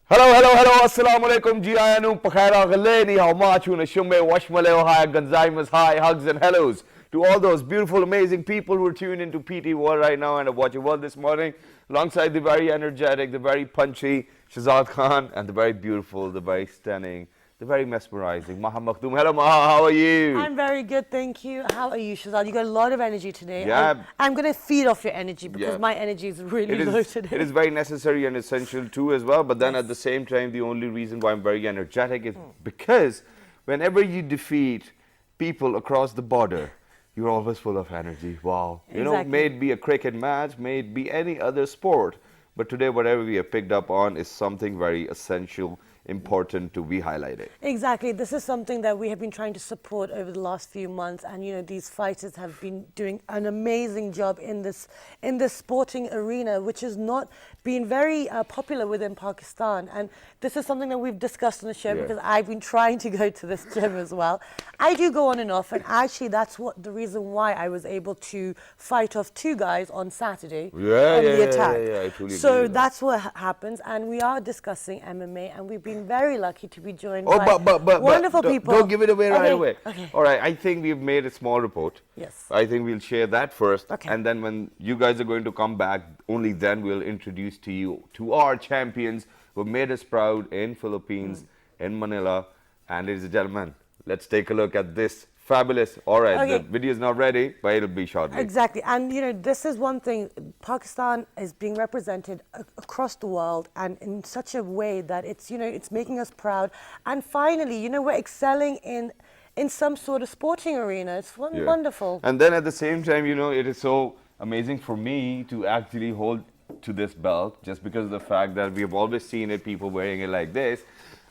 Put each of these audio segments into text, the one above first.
Hello, assalamu alaikum, ji ayanu, pakhaira ghaleni, how much una shumbe, washmaleo, hi, ganzaimas, hi, hugs and hellos to all those beautiful, amazing people who are tuned into PT World right now and are watching World this morning, alongside the very energetic, the very punchy Shahzad Khan, and the very beautiful, the very stunning, the very mesmerizing Maha Makhdoom. Hello, Maha, how are you? I'm very good, thank you. How are you, Shahzad? You got a lot of energy today. Yeah. I'm going to feed off your energy because Yeah. my energy is really low today. It is very necessary and essential too as well, but then at the same time, the only reason why I'm very energetic is because whenever you defeat people across the border, you're always full of energy. Wow. You know, Exactly. may it be a cricket match, may it be any other sport, but today whatever we have picked up on is something very essential, important to be highlighted. Exactly. This is something that we have been trying to support over the last few months, and you know these fighters have been doing an amazing job in this sporting arena, which has not been very popular within Pakistan. And this is something that we've discussed on the show because I've been trying to go to this gym as well. I do go on and off, and actually that's what the reason why I was able to fight off two guys on Saturday on the attack. I truly So agree with that. that's what happens, and we are discussing MMA, and we've been very lucky to be joined Oh, by but wonderful don't, people. Don't give it away right away. Okay. All right, I think we've made a small report. Yes. I think we'll share that first. Okay. And then when you guys are going to come back, only then we'll introduce to you to our champions who made us proud in Philippines, in Manila. And ladies and gentlemen, let's take a look at this fabulous. All right, Okay. the video is not ready, but it'll be shortly. Exactly, and you know this is one thing. Pakistan is being represented across the world, and in such a way that it's it's making us proud. And finally, we're excelling in some sort of sporting arena. It's Yeah. wonderful. And then at the same time, it is so amazing for me to actually hold to this belt just because of the fact that we have always seen it, people wearing it like this,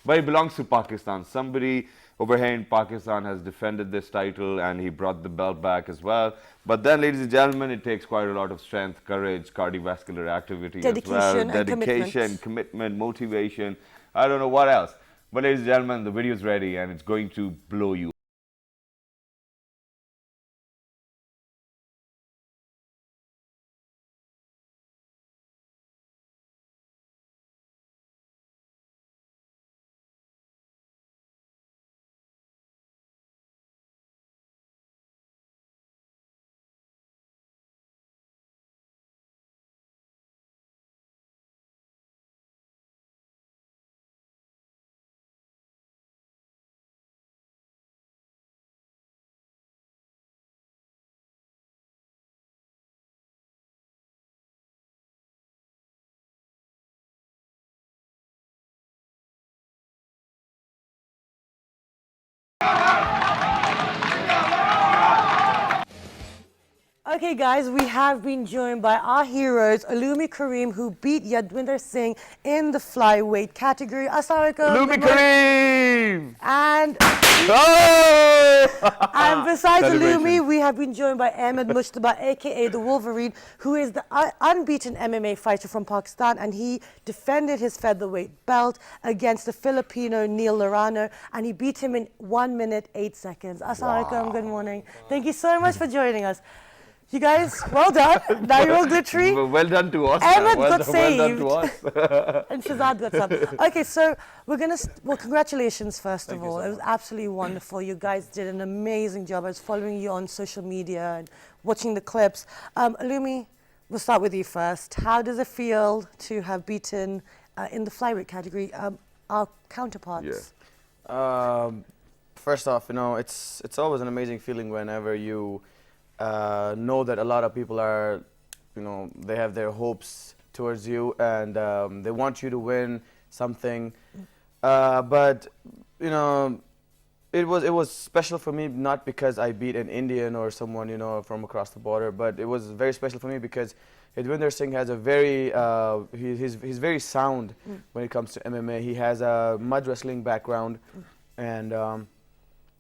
but it belongs to Pakistan. Somebody over here in Pakistan has defended this title and he brought the belt back as well. But then, ladies and gentlemen, it takes quite a lot of strength, courage, cardiovascular activity as well, Dedication and dedication, commitment, motivation. I don't know what else. But ladies and gentlemen, the video is ready and it's going to blow you. Okay, guys, we have been joined by our heroes, Uloomi Karim, who beat Yadwinder Singh in the flyweight category. Assalamu alaikum. Uloomi Karim! And Oh! And besides Celebration. Uloomi, we have been joined by Ahmed Mujtaba, aka the Wolverine, who is the unbeaten MMA fighter from Pakistan, and he defended his featherweight belt against the Filipino Neil Lorano, and he beat him in 1 minute 8 seconds. Assalamu alaikum, good morning. Thank you so much for joining us. You guys, well done. Now you're all glittery. Well done to us. Ahmed well, got well done saved. to us. And Shahzad got some. Okay, so we're going to, well, congratulations first of all. It was absolutely wonderful. You guys did an amazing job. I was following you on social media and watching the clips. Uloomi, we'll start with you first. How does it feel to have beaten, in the flyweight category, our counterparts? First off, it's always an amazing feeling whenever you know that a lot of people are, they have their hopes towards you and they want you to win something. But it was special for me not because I beat an Indian or someone from across the border, but it was very special for me because Yadwinder Singh has a very he's very sound when it comes to MMA. He has a mud wrestling background, and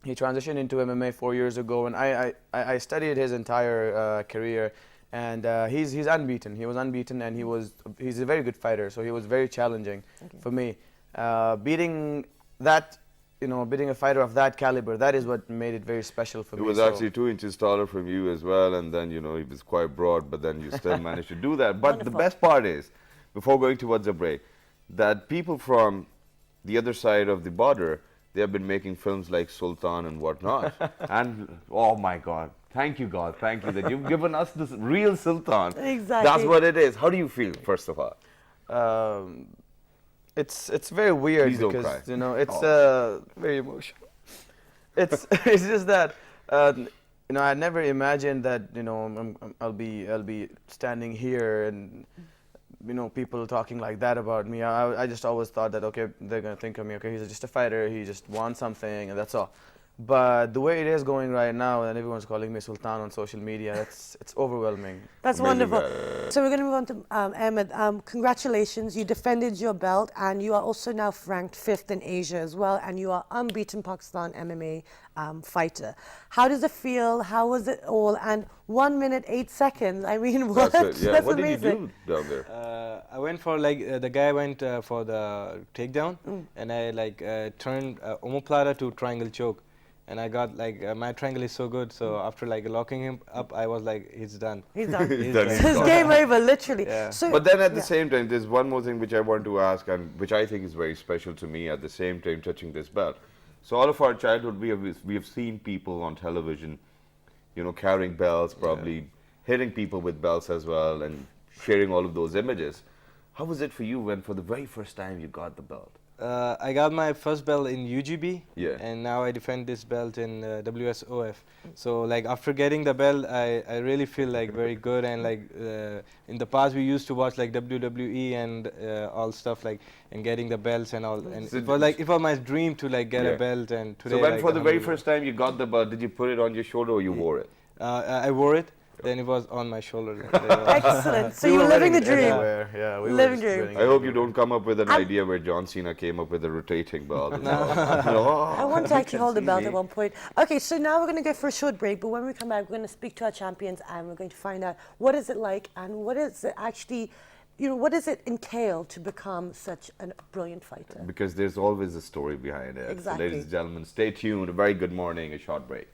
he transitioned into MMA 4 years ago, and I studied his entire career, and he's unbeaten. He was unbeaten, and he's a very good fighter. So he was very challenging for me. Beating a fighter of that caliber, that is what made it very special for me. He was actually 2 inches taller from you as well, and then he was quite broad, but then you still managed to do that. But the best part is, before going towards the break, that people from the other side of the border, they have been making films like Sultan and whatnot. And oh my God, thank you God, thank you that you've given us this real Sultan. Exactly. That's what it is. How do you feel, first of all? It's very weird Please don't because cry. you know it's very emotional. It's it's just that you know I never imagined that you know I'll be standing here and you know people talking like that about me. I just always thought that okay they're gonna think of me okay he's just a fighter, he just won something and that's all. But the way it is going right now, and everyone's calling me Sultan on social media, it's overwhelming. That's Amazing, wonderful. So we're going to move on to Ahmed. Congratulations, you defended your belt, and you are also now ranked 5th in Asia as well, and you are unbeaten Pakistan MMA fighter. How does it feel? How was it all? And 1 minute 8 seconds. I mean, what? That's it. Yeah. That's What amazing. did you do down there? I went for the guy went for the takedown, and I turned omoplata to triangle choke, and I got my triangle is so good. So after locking him up, I was like, he's done. He's done. He's done. So it's game over, literally. Yeah. So, But then at the yeah. same time, there's one more thing which I want to ask, and which I think is very special to me at the same time touching this belt. So all of our childhood, we have seen people on television, you know, carrying belts, probably hitting people with belts as well, and sharing all of those images. How was it for you when for the very first time you got the belt? I got my first belt in UGB, Yeah. and now I defend this belt in WSOF. So after getting the belt, I really feel very good. And in the past, we used to watch WWE and all stuff and getting the belts and all. And So it was my dream to get a belt. And today, So when for the very alhamdulillah, first time you got the belt, did you put it on your shoulder or you wore it? I wore it. Then it was on my shoulder. Excellent. So We you were were living the wearing it dream. everywhere. Yeah, we Living were just dream. wearing it I hope you everywhere. don't come up with an idea where John Cena came up with a rotating belt. I want to actually hold the belt at one point. Okay, so now we're going to go for a short break, but when we come back, we're going to speak to our champions and we're going to find out what is it like and what is it actually, you know, what does it entail to become such a brilliant fighter? Because there's always a story behind it. Exactly. So ladies and gentlemen, stay tuned. A very good morning, a short break.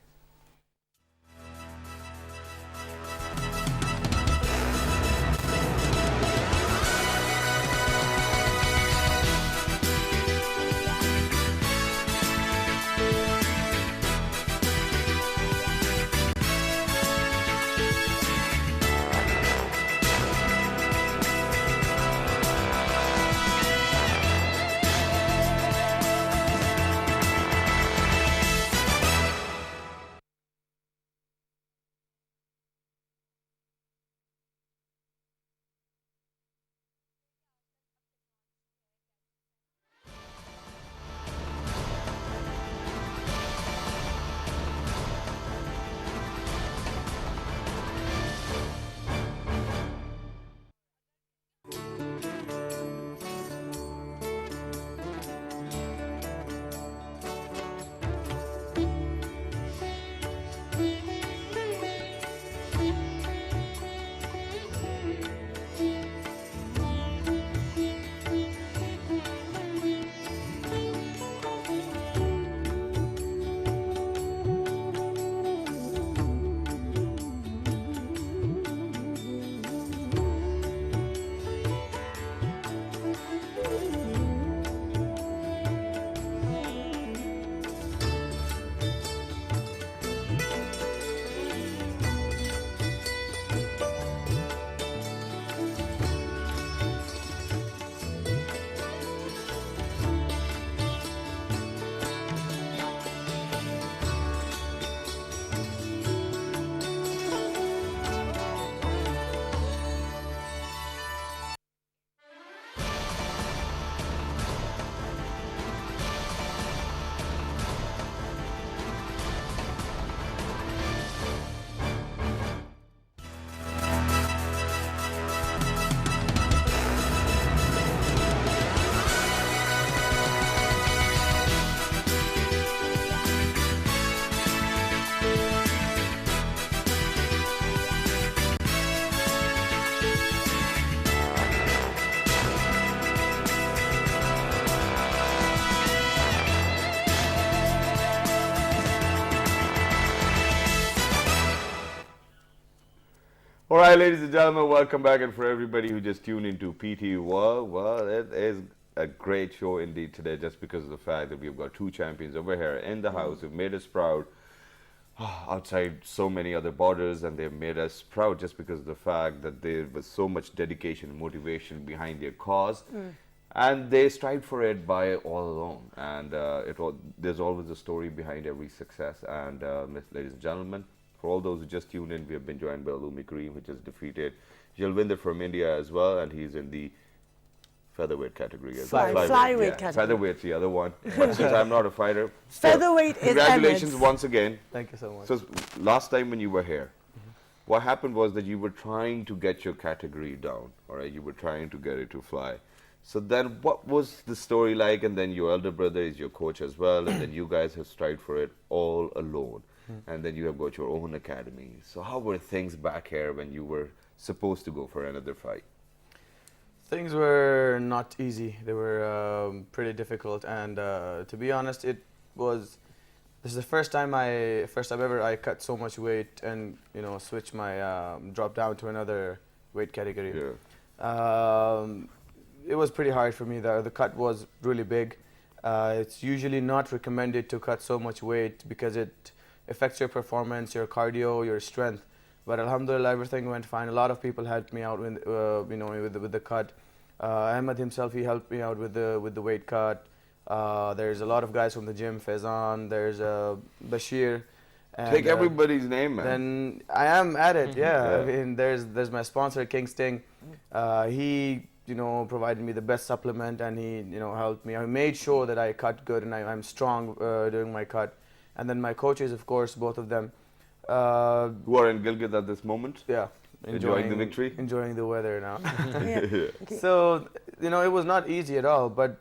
All right, ladies and gentlemen, welcome back. And for everybody who just tuned into PT World, well, it is a great show indeed today, just because of the fact that we've got two champions over here in the house who've made us proud outside so many other borders, and they've made us proud just because of the fact that there was so much dedication and motivation behind their cause. And they strive for it by all alone, and there's always a story behind every success. And ladies and gentlemen, for all those who just tuned in, we have been joined by Uloomi Karim, who just defeated Jalvinder from India as well, and he's in the featherweight category. Flyweight category. Featherweight's the other one. But since I'm not a fighter, Featherweight is congratulations Ahmed's. once again. Thank you so much. So last time when you were here, what happened was that you were trying to get your category down, all right? You were trying to get it to fly. So then what was the story like? And then your elder brother is your coach as well, and then you guys have strived for it all alone. And then you have got your own academy. So how were things back here when you were supposed to go for another fight? Things were not easy. They were pretty difficult, and to be honest, this is the first time ever I cut so much weight and switch my drop down to another weight category. It was pretty hard for me. The cut was really big. It's usually not recommended to cut so much weight because it affects your performance, your cardio, your strength. But alhamdulillah, everything went fine. A lot of people helped me out with the cut. Ahmed himself, he helped me out with the weight cut. There's a lot of guys from the gym, Faizan, there's Bashir. And, Take everybody's name, man. Then I am at it, yeah. I mean, there's my sponsor, King Sting. He provided me the best supplement, and he helped me. I made sure that I cut good and I'm strong during my cut. And then my coaches, of course, both of them. Who are in Gilgit at this moment? Yeah. Enjoying the victory? Enjoying the weather now. Okay. So, it was not easy at all, but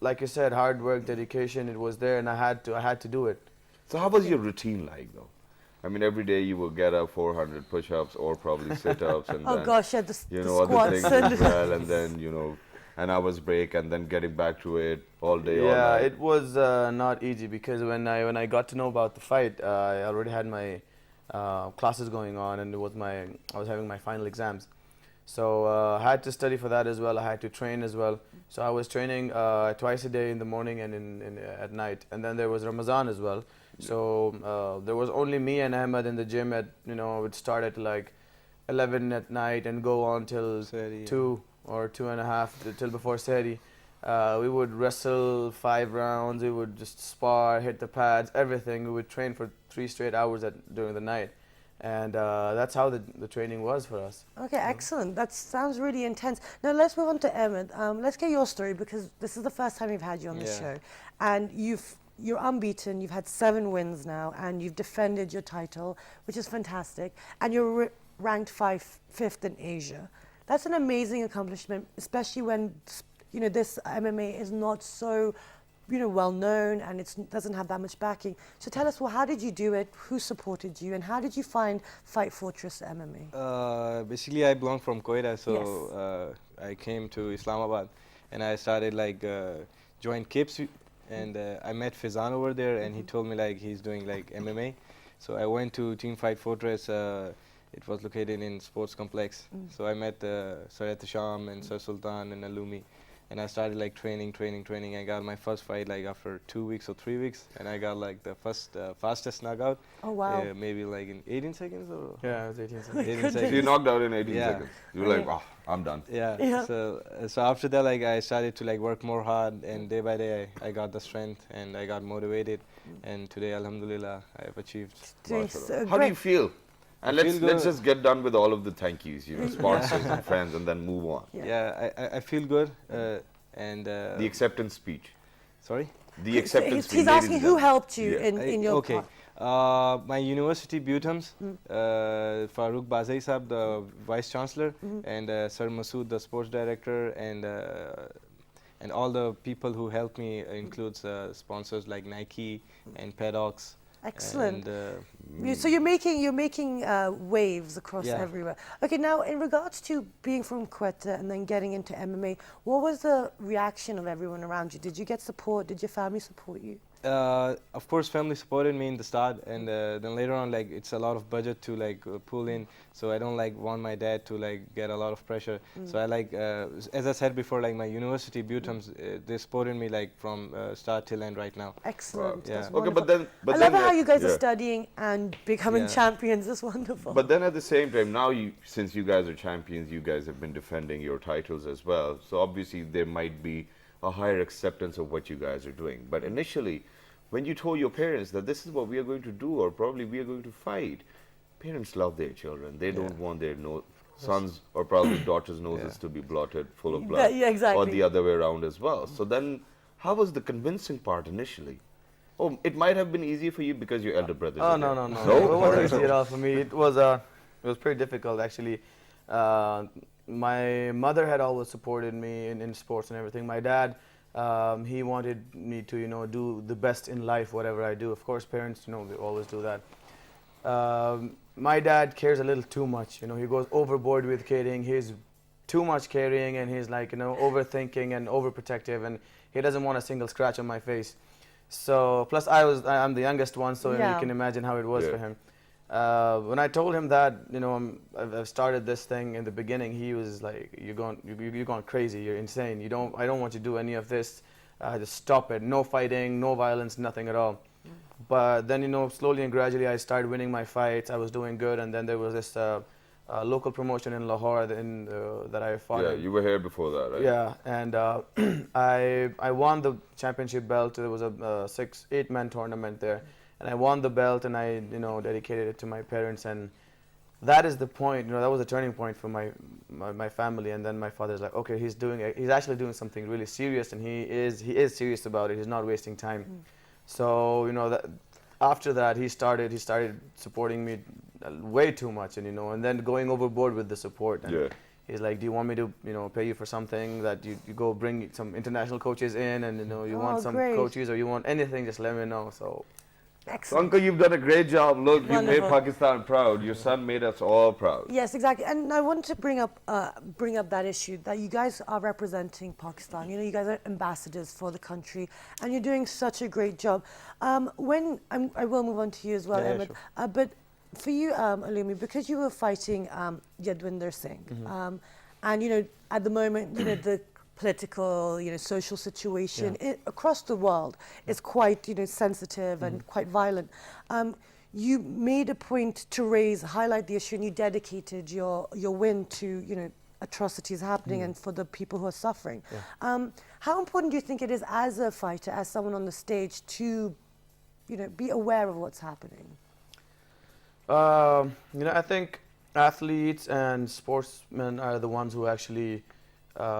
like you said, hard work, dedication, it was there, and I had to do it. So how was your routine like, though? I mean, every day you will get up 400 push-ups or probably sit-ups, and then, the other squats things as well, and then, an hour's break, and then getting back to it all day, all night. Yeah, it was not easy because when I got to know about the fight, I already had my classes going on, and I was having my final exams. So I had to study for that as well. I had to train as well. So I was training twice a day in the morning and at night. And then there was Ramadan as well. So there was only me and Ahmed in the gym at, I would start at like 11 at night and go on till 2 or 2.5 till before Sehri. We would wrestle 5 rounds. We would just spar, hit the pads, everything. We would train for 3 straight hours during the night. And that's how the training was for us. Okay, excellent. That sounds really intense. Now let's move on to Ahmed. Let's get your story, because this is the first time we've had you on the show. And you're unbeaten. You've had 7 wins now, and you've defended your title, which is fantastic. And you're ranked 5th in Asia. That's an amazing accomplishment, especially when this MMA is not so well known, and it doesn't have that much backing. So tell us, how did you do it? Who supported you, and how did you find Fight Fortress MMA? Basically, I belong from Quetta, so I came to Islamabad, and I started joined KIPS, and I met Faizan over there, and he told me he's doing MMA. So I went to Team Fight Fortress. It was located in Sports Complex. So I met Sarat Sham and Sir Sultan and Uloomi. And I started training. I got my first fight after 2 weeks or 3 weeks, and I got the first fastest knockout. Oh wow! Maybe in 18 seconds or. Yeah, it was 18 seconds. 18 seconds. You knocked out in 18 seconds. You were wow, I'm done. Yeah. So after that, I started to work more hard, and day by day I got the strength and I got motivated, and today, alhamdulillah, I have achieved. How do you feel? And let's just get done with all of the thank yous, sponsors and friends, and then move on. Yeah, I feel good, and the acceptance speech. Sorry. The acceptance speech. He's asking who helped you in your okay. My university Butams, Farooq Bazai Sahab, the vice chancellor, and Sir Masood, the sports director, and all the people who helped me includes sponsors like Nike and Paddocks. Excellent. And, so you're making waves across everywhere. Okay, now in regards to being from Quetta and then getting into MMA, what was the reaction of everyone around you? Did you get support? Did your family support you? Of course, family supported me in the start, and then later on, like it's a lot of budget to like pull in. So I don't like want my dad to like get a lot of pressure. So I like, as I said before, like my university Butums, they supported me like from start till end right now. Excellent. Yeah. That's Okay, wonderful. but I love then how you guys are yeah. studying and becoming Yeah. champions. That's wonderful. But then at the same time, now since you guys are champions, you guys have been defending your titles as well. So obviously there might be a higher acceptance of what you guys are doing. But initially, when you told your parents that this is what we are going to do, or probably we are going to fight, parents love their children. They don't want their sons or probably daughters' noses to be blotted full of blood. Yeah, exactly. Or the other way around as well. So then, how was the convincing part initially? Oh, it might have been easier for you because your elder brother. Oh no, no, no, no. It wasn't easy at all for me. It was pretty difficult actually. My mother had always supported me in sports and everything. My dad, he wanted me to, you know, do the best in life, whatever I do. Of course, parents, you know, they always do that. My dad cares a little too much. You know, he goes overboard with caring. He's too much caring, and he's like, you know, overthinking and overprotective, and he doesn't want a single scratch on my face. So, plus I'm the youngest one, so you can imagine how it was for him. When I told him that, you know, I've started this thing in the beginning, he was like, you're going crazy, you're insane. I don't want you to do any of this. Just stop it. No fighting, no violence, nothing at all. But then, you know, slowly and gradually I started winning my fights. I was doing good, and then there was this local promotion in Lahore that I fought. Yeah, in. you were here before that, right? Yeah, and I won the championship belt. There was a 6-8-man tournament there, and I won the belt, and I, you know, dedicated it to my parents, and that is the point. You know, that was a turning point for my family. And then my father's like, okay, he's actually doing something really serious, and he is serious about it. He's not wasting time. So, you know, after that he started supporting me way too much, and, you know, and then going overboard with the support. And he's like, do you want me to, you know, pay you for something, that you go bring some international coaches in, and, you know, you want some coaches, or you want anything, just let me know. So So, Uncle, you've done a great job. Look, you made Pakistan proud. Your son made us all proud. Yes, exactly. And I want to bring up that issue that you guys are representing Pakistan. You know, you guys are ambassadors for the country, and you're doing such a great job. I will move on to you as well, Ahmed. Sure. But for you, Uloomi, because you were fighting Yadwinder Singh, and, you know, at the moment, you know, the political, you know, social situation across the world is quite, you know, sensitive and quite violent. You made a point to highlight the issue, and you dedicated your win to, you know, atrocities happening and for the people who are suffering. How important do you think it is as a fighter, as someone on the stage, to, you know, be aware of what's happening? You know, I think athletes and sportsmen are the ones who actually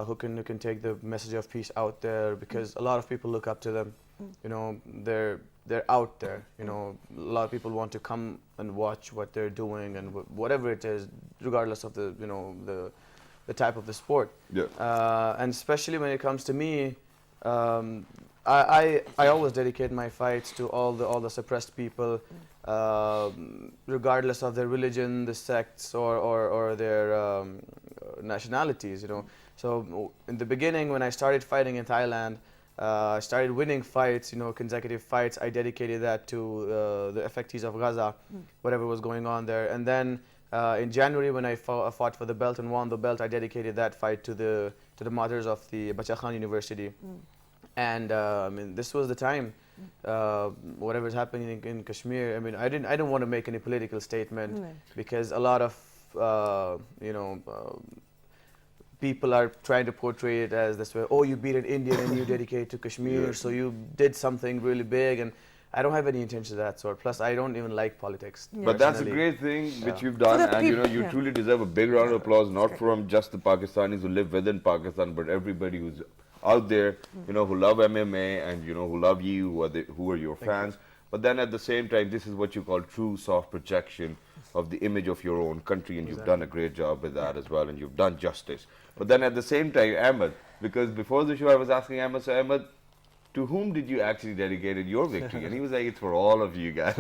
who can take the message of peace out there, because a lot of people look up to them. You know, they're out there. You know, a lot of people want to come and watch what they're doing, and whatever it is, regardless of the, you know, the type of the sport. And especially when it comes to me, I always dedicate my fights to all the suppressed people, regardless of their religion, the sects, or their nationalities. You know. So in the beginning, when I started fighting in Thailand, I started winning fights, you know, consecutive fights. I dedicated that to the effectees of Gaza, whatever was going on there. And then in January, when I fought for the belt and won the belt, I dedicated that fight to the mothers of the Bacha Khan University. And I mean, this was the time. Whatever's happening in Kashmir, I mean, I didn't want to make any political statement, because a lot of you know, people are trying to portray it as this way, oh, you beat an Indian and you dedicate to Kashmir, so you did something really big, and I don't have any intention of that sort. Plus, I don't even like politics. But that's a great thing which you've done, and, you know, you truly deserve a big round of applause, not from just the Pakistanis who live within Pakistan, but everybody who's out there, you know, who love MMA, and, you know, who love you, who are your fans. But then at the same time, this is what you call true soft projection of the image of your own country, and you've done a great job with that as well, and you've done justice. But then at the same time, Ahmed, because before the show I was asking Ahmed, so Ahmed, to whom did you actually dedicate your victory? And he was like, it's for all of you guys.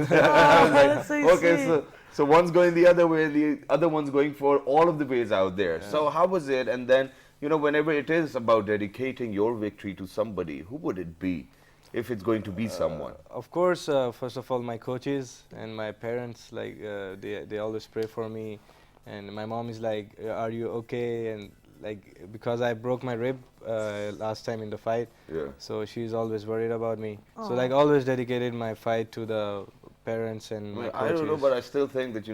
So one's going the other way, the other one's going for all of the ways out there. So how was it? And then, you know, whenever it is about dedicating your victory to somebody, who would it be? if it's going to be someone? Of course, first of all, my coaches and my parents, like they always pray for me, and my mom is like, "Are you okay?" And like because I broke my rib last time in the fight, Yeah. so she's always worried about me. So Aw. like always dedicated my fight to the parents and my I don't know, coaches. but I still think that,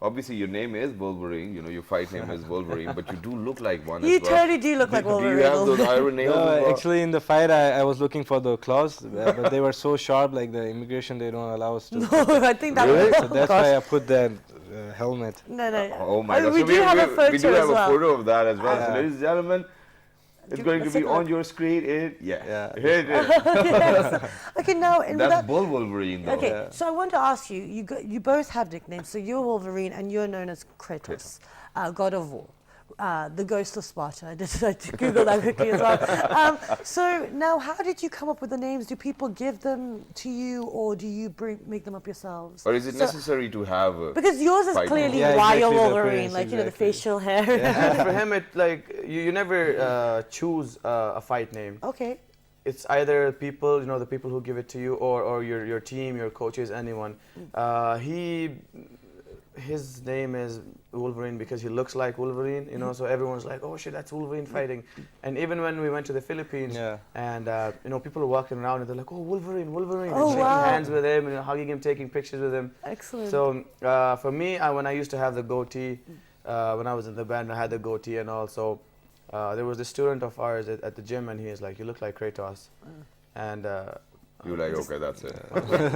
obviously your name is Wolverine, your fight name is Wolverine, but you do look like one You as well. totally do look like Do Wolverine. you have those iron nails No, as well? actually in the fight I was looking for the claws, but they were so sharp, like the immigration, they don't allow us to. No, I think that Really? was So that's why I put that helmet. No, no. Oh my God. We So do have a photo we do as have a well. photo of that as well. So Yeah. ladies and gentlemen, it's going to let's be take a on look. your screen. Yeah. Here it is. Okay, now and That's without, Bull Wolverine though. okay. Yeah. So I want to ask you. You both have nicknames. So you're Wolverine and you're known as Kratos, God of War. The Ghost of Sparta. I did Google that quickly as well. So now, how did you come up with the names? Do people give them to you, or do you make them up yourselves? Or is it So- necessary to have a Because yours is fight clearly name? Yeah, why you're exactly, the Wolverine, appearance, like the exactly. facial hair. And for him, it like you never choose a fight name. Okay. It's either people, the people who give it to you, or your team, your coaches, anyone. His name is Wolverine because he looks like Wolverine, so everyone's like, oh shit, that's Wolverine fighting. And even when we went to the Philippines, Yeah. and people are walking around and they're like, oh, Wolverine, Wolverine, Oh, and shaking wow. hands with him and hugging him, taking pictures with him. Excellent. So for me, when I used to have the goatee, when I was in the band, I had the goatee and all. So there was a student of ours at the gym, and he is like, you look like Kratos. And you're like, okay, that's it.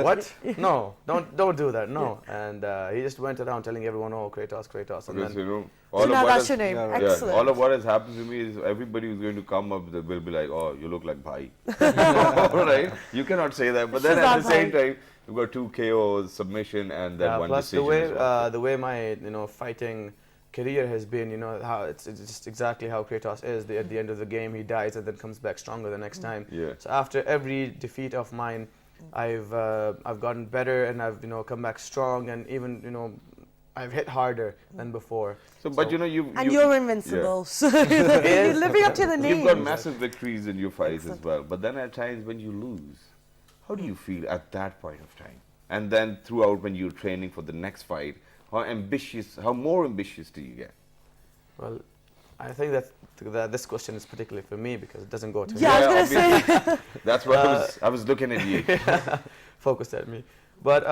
what? No, don't do that. No. And he just went around telling everyone, oh, Kratos, Kratos. And Because, then all So of now what that's has- your name. Yeah, right. Excellent. all of what has happened to me is everybody who's going to come up, they will be like, oh, you look like Bhai. Right? You cannot say that. But then at the Shazam same Bhai. time, you've got 2 KOs, submission, and then one plus decision. as well. the way my fighting career has been, how it's just exactly how Kratos is. At the end of the game, he dies and then comes back stronger the next time. Yeah. So after every defeat of mine, I've gotten better, and I've come back strong, and even I've hit harder than before. So, but you And you're invincible, so you're living up to the name. You've got massive victories in your fights as well. But then at times when you lose, how do you feel at that point of time? And then throughout when you're training for the next fight, how more ambitious do you get? Well, I think that this question is particularly for me because it doesn't go to Yeah, I was gonna obviously. say. That's what I was looking at you. focused at me. But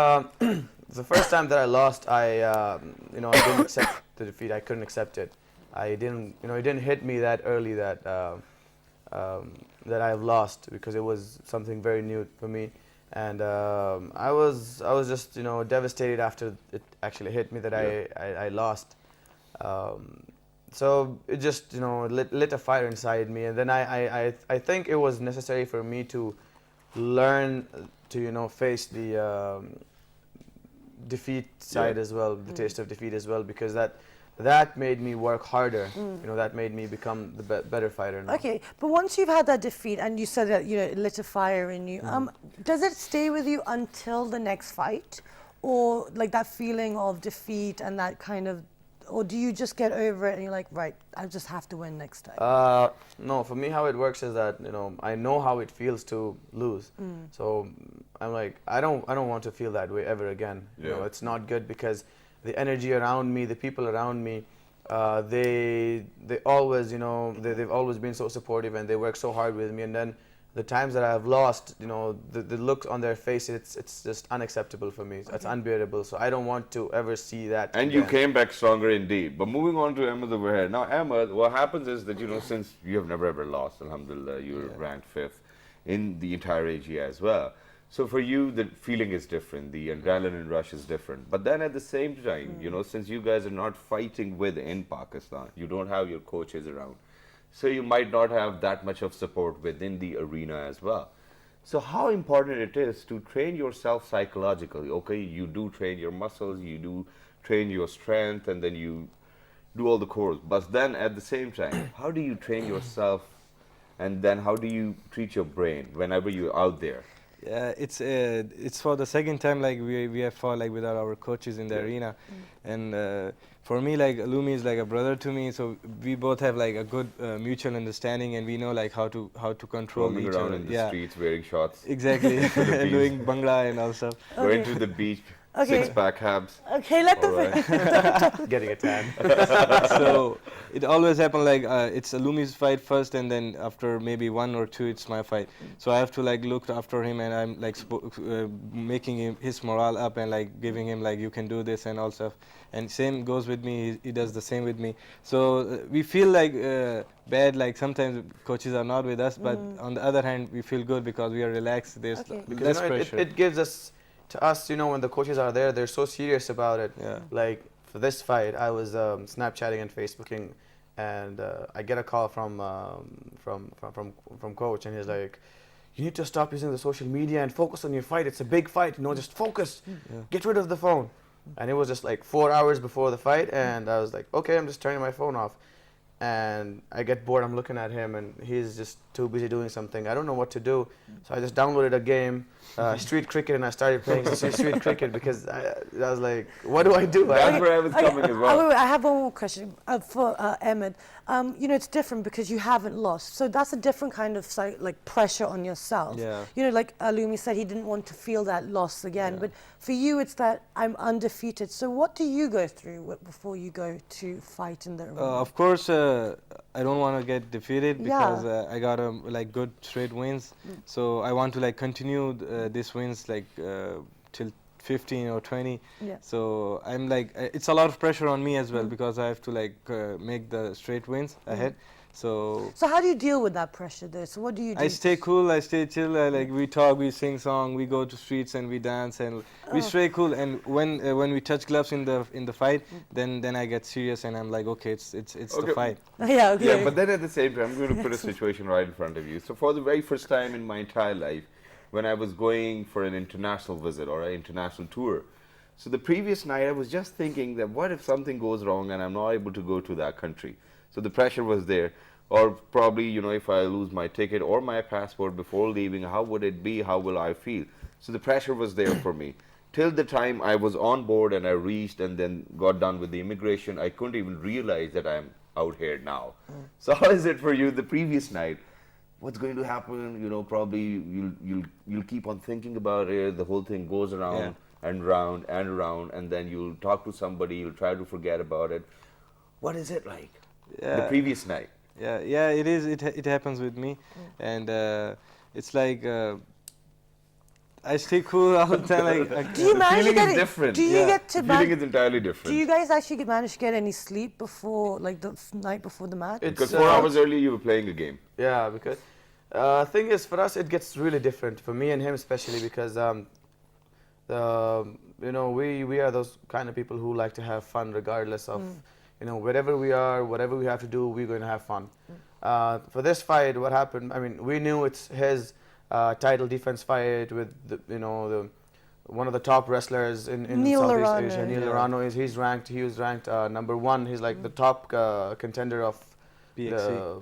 the first time that I lost, I didn't accept the defeat. I couldn't accept it. I didn't, it didn't hit me that early that that I've lost, because it was something very new for me. And I was just devastated after it actually hit me that I lost. So it just lit a fire inside me, and then I think it was necessary for me to learn to face the defeat side as well, the taste of defeat as well, because that made me work harder. That made me become the better fighter now. Okay, but once you've had that defeat, and you said that it lit a fire in you, does it stay with you until the next fight, or like that feeling of defeat and that kind of, or do you just get over it and you're like, right, I just have to win next time? No, for me, how it works is that I know how it feels to lose. So I'm like, I don't want to feel that way ever again. It's not good, because the energy around me, the people around me, they always they've always been so supportive, and they work so hard with me. And then the times that I've lost, the look on their face, it's just unacceptable for me. It's unbearable. So I don't want to ever see that. And again. you came back stronger indeed. But moving on to Ahmed over here. Now, Ahmed, what happens is that, since you have never ever lost, alhamdulillah, you're ranked 5th in the entire AGA as well. So for you, the feeling is different. The adrenaline rush is different. But then at the same time, since you guys are not fighting within Pakistan, you don't have your coaches around. So you might not have that much of support within the arena as well. So how important it is to train yourself psychologically. Okay, you do train your muscles, you do train your strength, and then you do all the cores. But then at the same time, how do you train yourself, and then how do you treat your brain whenever you're out there? Yeah, it's for the second time like we have fought like without our coaches in the arena, and for me like Uloomi is like a brother to me. So we both have like a good mutual understanding, and we know like how to control Roaming each around other. in the streets wearing shorts. Exactly, and doing bangla and all stuff. Going to the beach, Okay. six-pack abs. Okay, let All the Getting a tan. So it always happen like it's Uloomi's fight first, and then after maybe 1 or 2 it's my fight. So I have to like look after him, and I'm like making his morale up and like giving him like you can do this and all stuff. And same goes with me. He does the same with me. So we feel like bad. Like sometimes coaches are not with us, but on the other hand we feel good because we are relaxed. There's Okay. Because less you know, pressure. it gives us, to us, you know, when the coaches are there, they're so serious about it. Yeah. Like for this fight, I was Snapchatting and Facebooking, and I get a call from coach, and he's like, "You need to stop using the social media and focus on your fight. It's a big fight, you know. Just focus. Get rid of the phone." And it was just like 4 hours before the fight, and I was like, "Okay, I'm just turning my phone off." And I get bored. I'm looking at him, and he's just too busy doing something. I don't know what to do, so I just downloaded a game, street cricket, and I started playing street cricket because I was like, "What do I do?" That's where I was coming as well. wait, I have one more question for Ahmed. You know, it's different because you haven't lost, so that's a different kind of like pressure on yourself. Yeah. You know, like Uloomi said, he didn't want to feel that loss again. But for you, it's that I'm undefeated. So what do you go through before you go to fight in the arena? Of course, I don't want to get defeated because I got like good straight wins. So I want to like continue these wins like till 15 or 20. Yeah. So I'm like it's a lot of pressure on me as well because I have to like make the straight wins ahead. So how do you deal with that pressure there? So what do you do? I stay cool, I stay chill. Like we talk, we sing song, we go to streets and we dance and we stay cool. And when we touch gloves in the fight, then I get serious and I'm like, okay, it's the fight. Yeah, okay. Yeah, but then at the same time, I'm going to put a situation right in front of you. So for the very first time in my entire life, when I was going for an international visit or an international tour, so the previous night I was just thinking that what if something goes wrong and I'm not able to go to that country? So the pressure was there. Or probably, you know, if I lose my ticket or my passport before leaving, how would it be? How will I feel? So the pressure was there for me. Till the time I was on board and I reached and then got done with the immigration, I couldn't even realize that I'm out here now. So how is it for you the previous night? What's going to happen? You know, probably you'll keep on thinking about it. The whole thing goes around and round and around, and then you'll talk to somebody. You'll try to forget about it. What is it like? The previous night? Yeah, it is. It happens with me, and it's like I stay cool all the time. Like, Do you manage to feeling get is it? different. Do you get to The feeling is entirely different. Do you guys actually manage to get any sleep before, like the night before the match? Because 4 hours earlier you were playing a game. Yeah, because thing is, for us, it gets really different. For me and him especially, because you know, we are those kind of people who like to have fun regardless of, you know, wherever we are, whatever we have to do, we're going to have fun. For this fight, what happened? I mean, we knew it's his title defense fight with one of the top wrestlers in Southeast Asia. Neil Lorano is he was ranked number 1. He's like the top contender of the,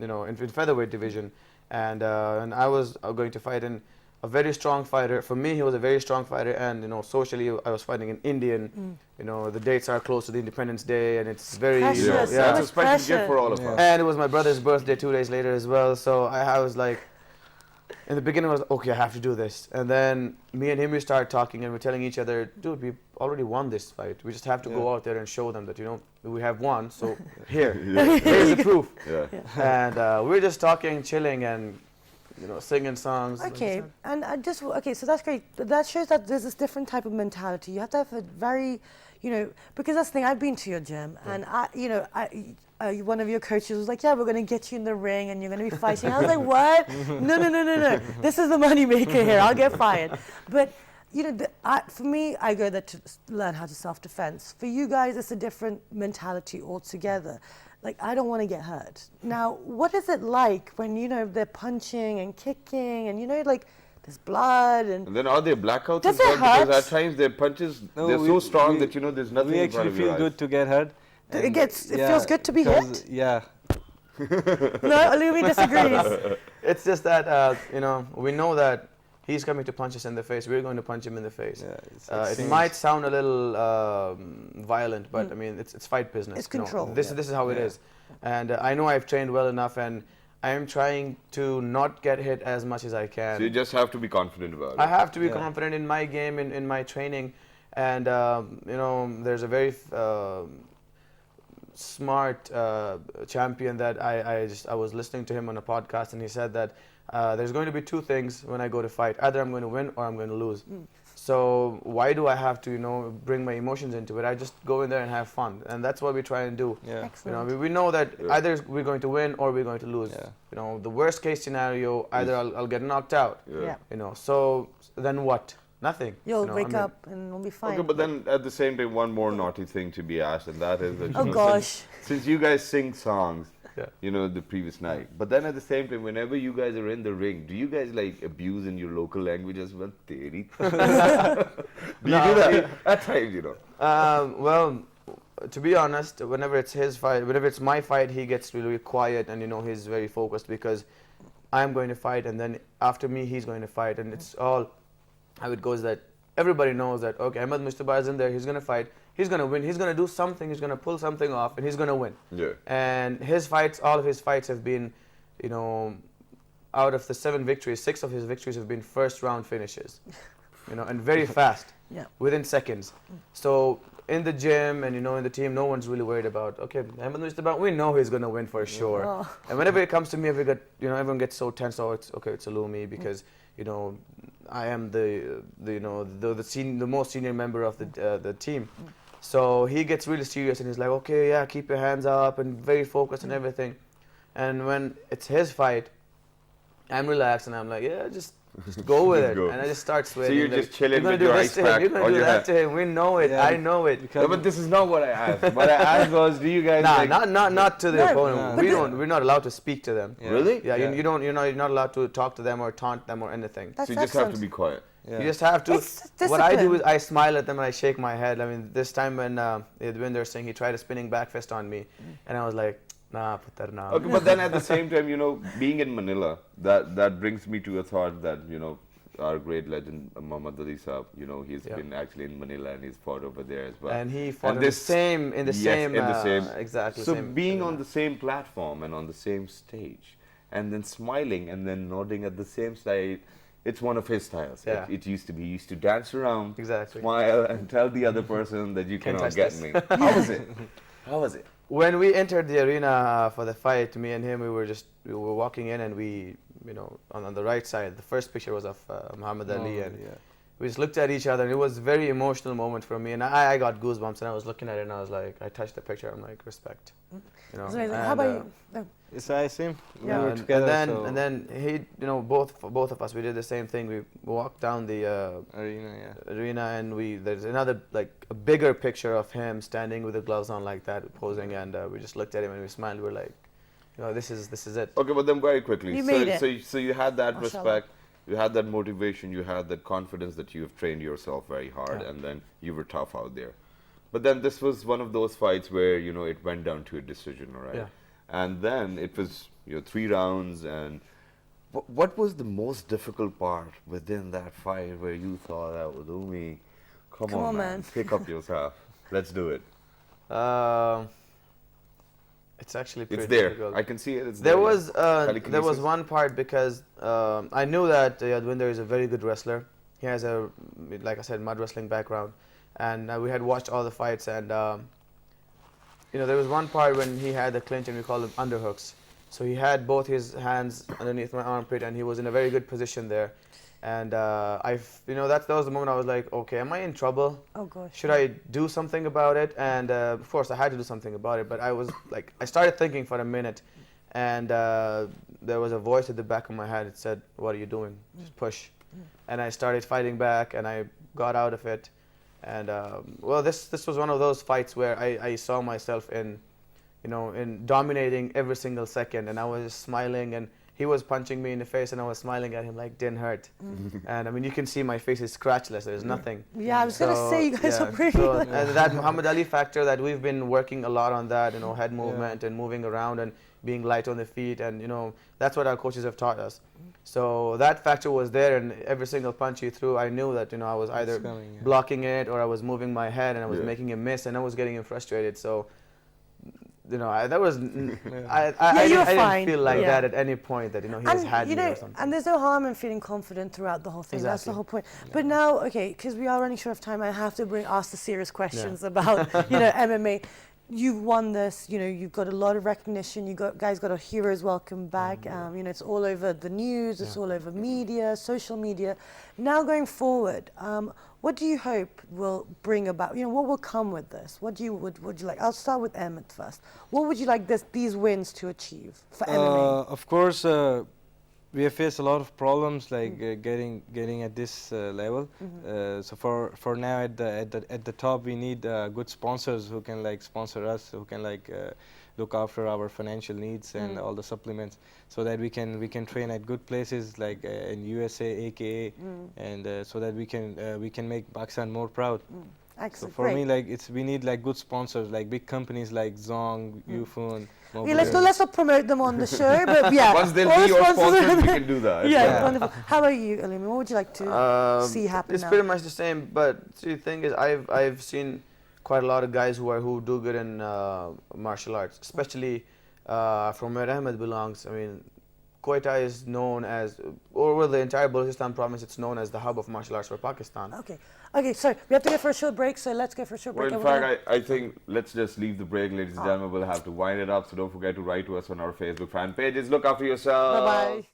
you know, in featherweight division, and I was going to fight in a very strong fighter. For me, he was a very strong fighter, and you know, socially, I was fighting an Indian. You know, the dates are close to the Independence Day, and it's very Precious, that's a special gift for all of us. And it was my brother's birthday 2 days later as well, so I was like, in the beginning I was okay, I have to do this, and then me and him, we started talking and we're telling each other, dude, we already won this fight, we just have to go out there and show them that, you know, we have won, so here's the proof. And we're just talking, chilling, and you know, singing songs. Okay, and so that's great. That shows that there's this different type of mentality. You have to have a very, you know, because that's the thing. I've been to your gym, and one of your coaches was like, "Yeah, we're going to get you in the ring, and you're going to be fighting." I was like, "What? No! This is the money maker here. I'll get fired." But you know, for me, I go there to learn how to self-defense. For you guys, it's a different mentality altogether. Like, I don't want to get hurt. Now, what is it like when, you know, they're punching and kicking and, you know, like, there's blood and then are there blackouts? Does it hurt? Because at times their punches, they're so strong that, you know, there's nothing We in front actually of your feel eyes. good to get hurt. it feels good to be hit? Yeah. No, Uloomi disagrees. It's just that, you know, we know that he's coming to punch us in the face. We're going to punch him in the face. Yeah, It might sound a little violent, but I mean, it's fight business. It's you know. control. This is how it is. And I know I've trained well enough, and I am trying to not get hit as much as I can. So you just have to be confident about it. I have to be confident in my game, in my training. And, you know, there's a very smart champion that I was listening to him on a podcast, and he said that there's going to be two things when I go to fight. Either I'm going to win or I'm going to lose. So why do I have to, you know, bring my emotions into it? I just go in there and have fun, and that's what we try and do. Yeah. You know, we know that either we're going to win or we're going to lose. Yeah. You know, the worst case scenario, either I'll get knocked out. Yeah. You know, so then what? Nothing. You'll you know, wake I mean, up and we'll be fine. Okay, but then at the same time, one more naughty thing to be asked, and that is that, you Oh know, gosh. since you guys sing songs, Yeah. you know, the previous night, but then at the same time, whenever you guys are in the ring, do you guys like abuse in your local language as well? Do you do that at times, you know? Well, to be honest, whenever it's his fight, whenever it's my fight, he gets really quiet, and you know, he's very focused because I'm going to fight, and then after me, he's going to fight, and it's all how it goes that everybody knows that, okay, Ahmed Mujtaba is in there, he's going to fight, he's going to win, he's going to do something, he's going to pull something off, and he's going to win. Yeah. And his fights, all of his fights have been, you know, out of the 7 victories, 6 of his victories have been first round finishes, you know, and very fast, within seconds. So in the gym and, you know, in the team, no one's really worried about, okay, Ahmed Mujtaba, we know he's going to win for sure. Oh. And whenever it comes to me, everyone gets so tense, oh, it's Uloomi, because, you know, I am the most senior member of the team. So he gets really serious and he's like, okay, yeah, keep your hands up, and very focused and everything. And when it's his fight, I'm relaxed and I'm like, yeah, just go with it. Go. And I just start sweating. So you're like, just chilling you're with gonna your do ice this to him, pack you're going on to do your that head. to him. We know it. Yeah, I know it. No, but this is not what I asked. What I asked was, do you guys like... Not to the No, opponent. but We're not allowed to speak to them. Yeah. Really? Yeah, Yeah. you're not allowed to talk to them or taunt them or anything. That's So you just have to excellent. be quiet. Yeah. You just have to. It's What I do discipline. is I smile at them and I shake my head. I mean, this time when they're saying he tried a spinning back fist on me, and I was like, nah, put that now. Okay, but then at the same time, you know, being in Manila, that brings me to a thought that, you know, our great legend Muhammad Ali Saab, you know, he's been actually in Manila and he's fought over there as well. And he fought And in the this- same, exactly. So same being arena. on the same platform and on the same stage, and then smiling and then nodding at the same side, it's one of his styles. Yeah. It used to be. He used to dance around, Exactly. smile, and tell the other person that you Can't cannot touch get this. me. How was it? How was it? When we entered the arena for the fight, me and him, we were walking in, and we, you know, on the right side, the first picture was of Muhammad Ali, and we just looked at each other, and it was a very emotional moment for me, and I got goosebumps, and I was looking at it, and I was like, I touched the picture, I'm like, respect, you know. That's amazing. How And, about you? No. It's I same. We Yeah. were and, together. and then he, you know, both of us, we did the same thing. We walked down the arena, and there's another, like, a bigger picture of him standing with the gloves on like that, posing, and we just looked at him and we smiled. We're like, you know, this is it. Okay, but then very quickly. You made it. So you had that Mashallah. respect, you had that motivation, you had that confidence that you have trained yourself very hard, and then you were tough out there. But then this was one of those fights where, you know, it went down to a decision, all right? Yeah. And then it was, you know, 3 rounds, and what was the most difficult part within that fight where you thought that was, Uloomi, come on, man, pick up yourself, let's do it. It's actually pretty It's there. difficult. I can see it. It's There there. was Telekinesis. one part because I knew that Yadwinder is a very good wrestler. He has a, like I said, mud wrestling background, and we had watched all the fights, and you know, there was one part when he had the clinch, and we call them underhooks. So he had both his hands underneath my armpit, and he was in a very good position there. And you know, that was the moment I was like, okay, am I in trouble? Oh gosh. Should I do something about it? And of course, I had to do something about it. But I was like, I started thinking for a minute, and there was a voice at the back of my head. It said, "What are you doing? Just push." And I started fighting back, and I got out of it. And well, this was one of those fights where I saw myself in, you know, in dominating every single second, and I was just smiling, and he was punching me in the face and I was smiling at him like didn't hurt. And I mean, you can see my face is scratchless. There's nothing. Yeah, I was going to say you guys are pretty. So that Muhammad Ali factor, that we've been working a lot on that, you know, head movement and moving around and being light on the feet, and you know, that's what our coaches have taught us. So that factor was there, and every single punch he threw, I knew that, you know, I was either blocking it or I was moving my head and I was making him miss, and I was getting him frustrated. So, you know, I didn't feel like that at any point, that, you know, he has had me or something. And there's no harm in feeling confident throughout the whole thing. That's the whole point. But now, okay, because we are running short of time, I have to ask the serious questions about, you know, MMA. You've won this, you know, you've got a lot of recognition, guys got a hero's welcome back, you know, it's all over the news, it's all over media, social media. Now going forward, what do you hope will bring about, you know, what will come with this? What would you like? I'll start with Ahmed first. What would you like these wins to achieve for MMA? Of course, we have faced a lot of problems, like getting at this level. So for now, at the top, we need good sponsors who can like sponsor us, who can like look after our financial needs and all the supplements, so that we can train at good places like in USA, AKA, and so that we can make Pakistan more proud. Excellent. So for me, like we need like good sponsors, like big companies like Zong, Yufun. Yeah, let's not promote them on the show, but yeah. Once they'll be your sponsors, we can do that. Yeah, wonderful. How about you, Uloomi? What would you like to see happen It's now? pretty much the same, but see, the thing is, I've seen quite a lot of guys who do good in martial arts, especially from where Ahmed belongs. I mean, Quetta is known as, or with the entire Balochistan province, it's known as the hub of martial arts for Pakistan. Okay, sorry, we have to go for a short break, so let's go for a short break. Well, in fact, I think let's just leave the break, ladies and gentlemen. We'll have to wind it up, so don't forget to write to us on our Facebook fan pages. Look after yourself. Bye-bye.